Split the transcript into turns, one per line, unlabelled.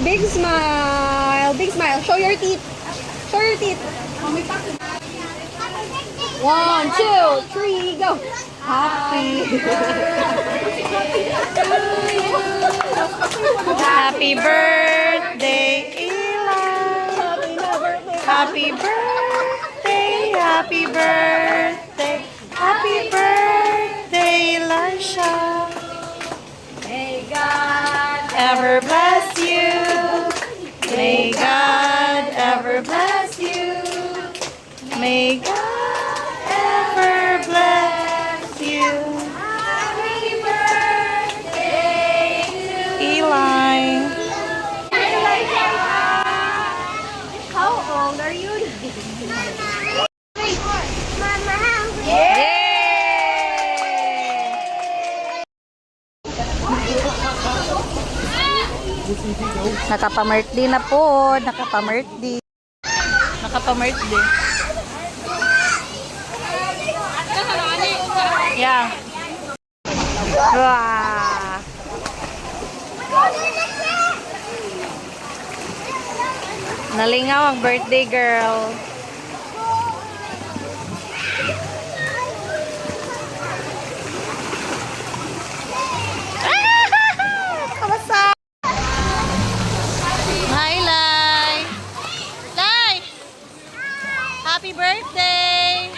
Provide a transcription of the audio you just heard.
Big smile. Big smile. Show your teeth. Show your teeth. 1, 2, 3, go. Happy.
Happy birthday, Eli. Happy birthday, happy birthday, happy birthday, Elisha.
May God
Ever bless you. May God ever bless you. May God ever bless you.
Happy birthday to
Eli.
How old are you?
Yay! Nakapa-birthday na po. Nakapa-birthday. Nakapa-birthday. Yeah. Wow. Nalingaw ang birthday girl. Kamusta? Hi, Lai. Lai! Happy birthday!